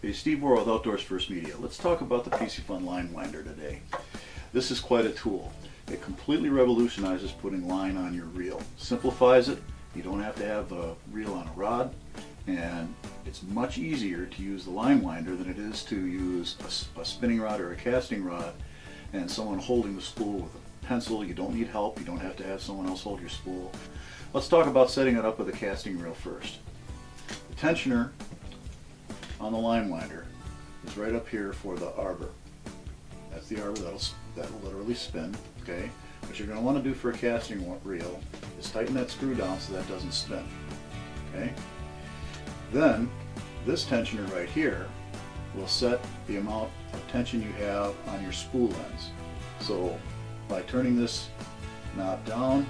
Hey, Steve Moore with Outdoors First Media. Let's talk about the Piscifun Line Winder today. This is quite a tool. It completely revolutionizes putting line on your reel. Simplifies it. You don't have to have a reel on a rod, and it's much easier to use the line winder than it is to use a spinning rod or a casting rod and someone holding the spool with a pencil. You don't need help. You don't have to have someone else hold your spool. Let's talk about setting it up with a casting reel first. The tensioner on the line winder is right up here for the arbor. That's the arbor that'll literally spin. Okay. What you're going to want to do for a casting reel is tighten that screw down so that doesn't spin. Okay. Then this tensioner right here will set the amount of tension you have on your spool ends. So by turning this knob down,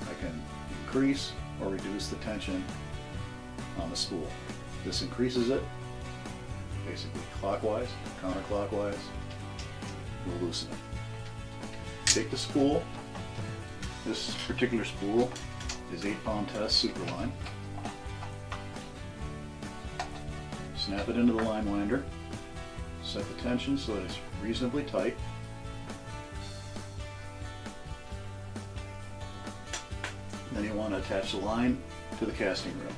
I can increase or reduce the tension on the spool. This increases it, basically clockwise, counterclockwise. We'll loosen it. Take the spool. This particular spool is 8-pound test Superline. Snap it into the line winder. Set the tension so that it's reasonably tight. Then you want to attach the line to the casting reel.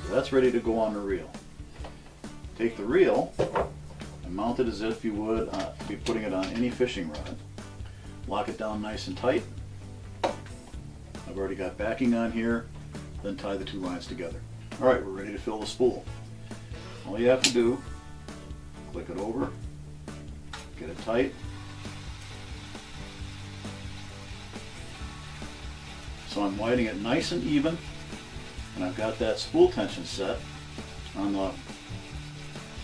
So that's ready to go on the reel. Take the reel and mount it as if you would be putting it on any fishing rod. Lock it down nice and tight. I've already got backing on here. Then tie the two lines together. Alright, we're ready to fill the spool. All you have to do, click it over, get it tight. So I'm widening it nice and even, and I've got that spool tension set on the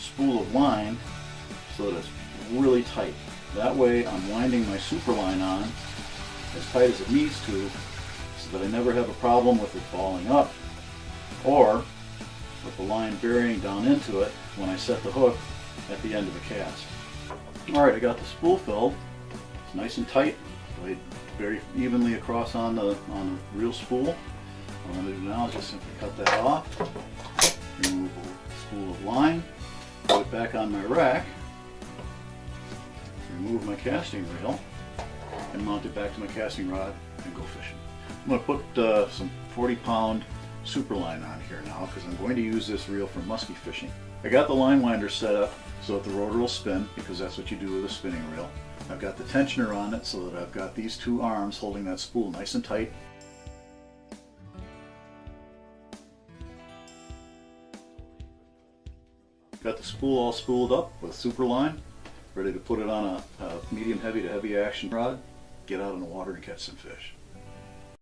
spool of line so that it's really tight. That way I'm winding my Superline on as tight as it needs to so that I never have a problem with it falling up or with the line burying down into it when I set the hook at the end of the cast. Alright, I got the spool filled. It's nice and tight, laid very evenly across on the reel spool. What I'm going to do now is just simply cut that off, remove the spool of line, put it back on my rack, remove my casting reel, and mount it back to my casting rod and go fishing. I'm going to put some 40-pound Superline on here now because I'm going to use this reel for musky fishing. I got the line winder set up so that the rotor will spin because that's what you do with a spinning reel. I've got the tensioner on it so that I've got these two arms holding that spool nice and tight. Got the spool all spooled up with Superline, ready to put it on a medium heavy to heavy action rod, get out in the water and catch some fish.